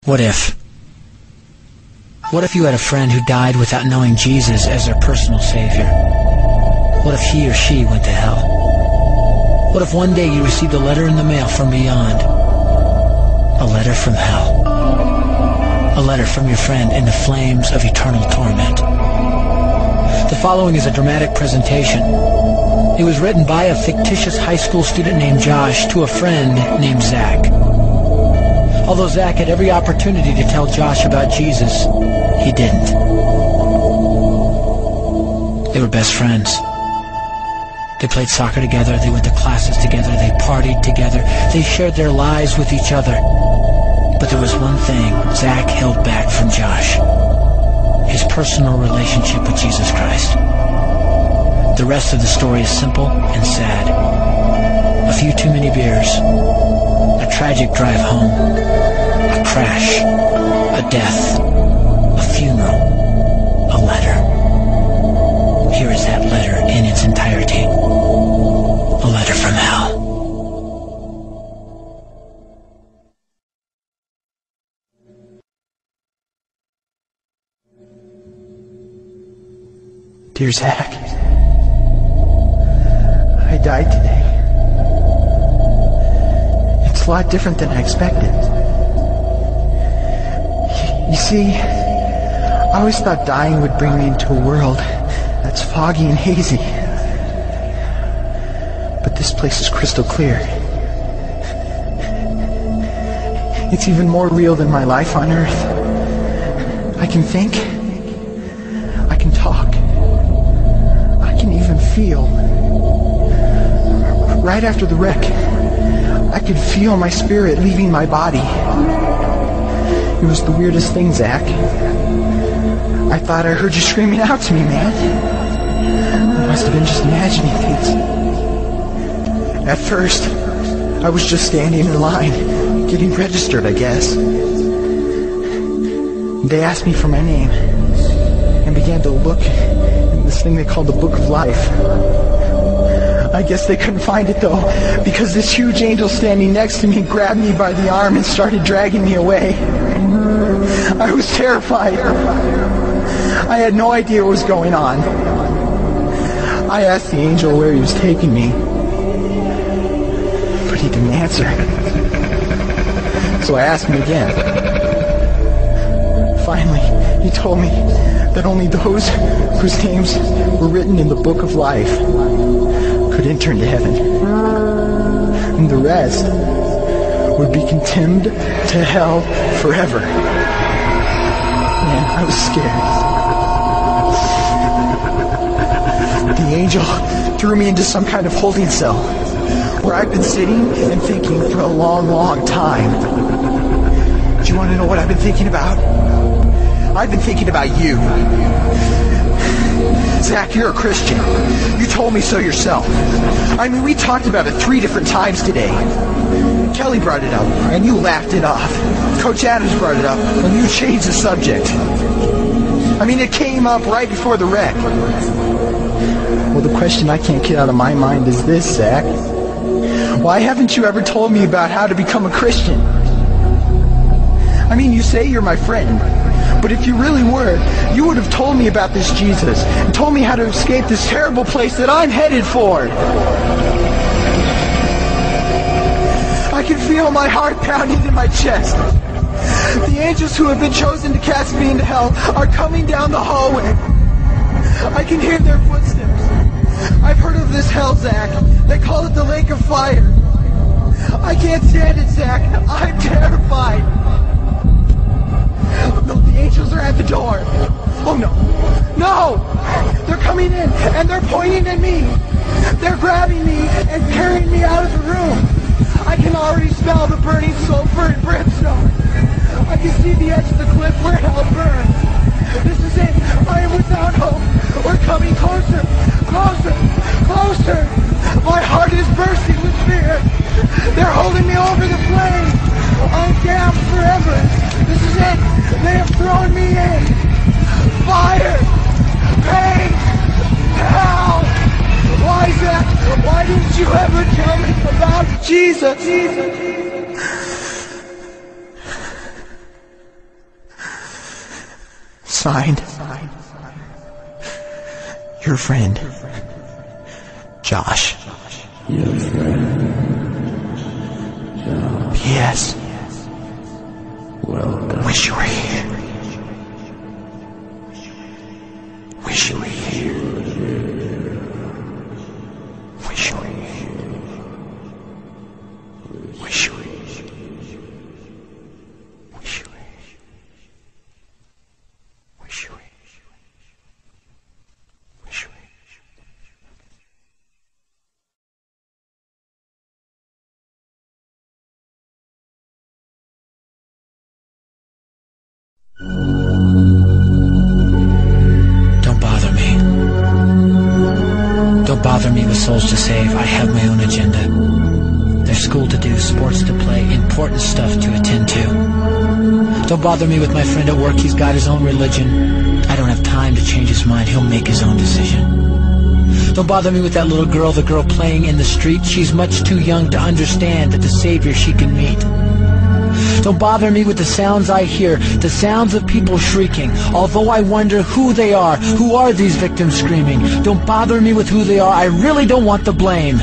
What if? What if you had a friend who died without knowing Jesus as their personal savior? What if he or she went to hell? What if one day you received a letter in the mail from beyond? A letter from hell. A letter from your friend in the flames of eternal torment. The following is a dramatic presentation. It was written by a fictitious high school student named Josh to a friend named Zach. Although Zach had every opportunity to tell Josh about Jesus, he didn't. They were best friends. They played soccer together, they went to classes together, they partied together, they shared their lives with each other. But there was one thing Zach held back from Josh: his personal relationship with Jesus Christ. The rest of the story is simple and sad. A few too many beers, a tragic drive home, a crash, a death, a funeral, a letter. Here is that letter in its entirety. A letter from hell. Dear Zach, I died today. It's a lot different than I expected. You see, I always thought dying would bring me into a world that's foggy and hazy. But this place is crystal clear. It's even more real than my life on Earth. I can think. I can talk. I can even feel. Right after the wreck, I could feel my spirit leaving my body. It was the weirdest thing, Zach. I thought I heard you screaming out to me, man. I must have been just imagining things. At first, I was just standing in line, getting registered, I guess. They asked me for my name and began to look in this thing they called the Book of Life. I guess they couldn't find it, though, because this huge angel standing next to me grabbed me by the arm and started dragging me away. I was terrified. I had no idea what was going on. I asked the angel where he was taking me, but he didn't answer. So I asked him again. Finally, he told me that only those whose names were written in the Book of Life could enter into heaven. And the rest would be condemned to hell forever. Man, I was scared. The angel threw me into some kind of holding cell where I've been sitting and thinking for a long, long time. Do you want to know what I've been thinking about? I've been thinking about you. Zach, you're a Christian. You told me so yourself. I mean, we talked about it 3 different times today. Kelly brought it up, and you laughed it off. Coach Adams brought it up, and you changed the subject. I mean, it came up right before the wreck. Well, the question I can't get out of my mind is this, Zach. Why haven't you ever told me about how to become a Christian? I mean, you say you're my friend, but if you really were, you would have told me about this Jesus and told me how to escape this terrible place that I'm headed for. I can feel my heart pounding in my chest. The angels who have been chosen to cast me into hell are coming down the hallway. I can hear their footsteps. I've heard of this hell, Zach. They call it the lake of fire. I can't stand it, Zach. I'm terrified. No, the angels are at the door. Oh, no. No! They're coming in, and they're pointing at me. They're grabbing me and carrying me out of the room. I can already smell the burning sulfur and brimstone. I can see the edge of the cliff where hell burns. This is it. I am without hope. We're coming closer. Closer. Closer. My heart is bursting with fear. They're holding me over the flames. I'm damned forever. This is it. They have thrown me in. Fire. Pain. Hell. Why, Zach? Why didn't you ever tell me about Jesus? Signed, your friend, Josh. Your friend, Josh. P.S. Welcome. Wish you were here. Wish you were here. Wish you were here. Wish you were here. Wish you were here. Wish you were here. Wish you were here. Don't bother me. Don't bother me with souls to save. I have my own agenda. There's school to do, sports to play, important stuff to attend to. Don't bother me with my friend at work. He's got his own religion. I don't have time to change his mind. He'll make his own decision. Don't bother me with that little girl, the girl playing in the street. She's much too young to understand that the Savior she can meet. Don't bother me with the sounds I hear, the sounds of people shrieking, although I wonder who they are. Who are these victims screaming? Don't bother me with who they are. I really don't want the blame.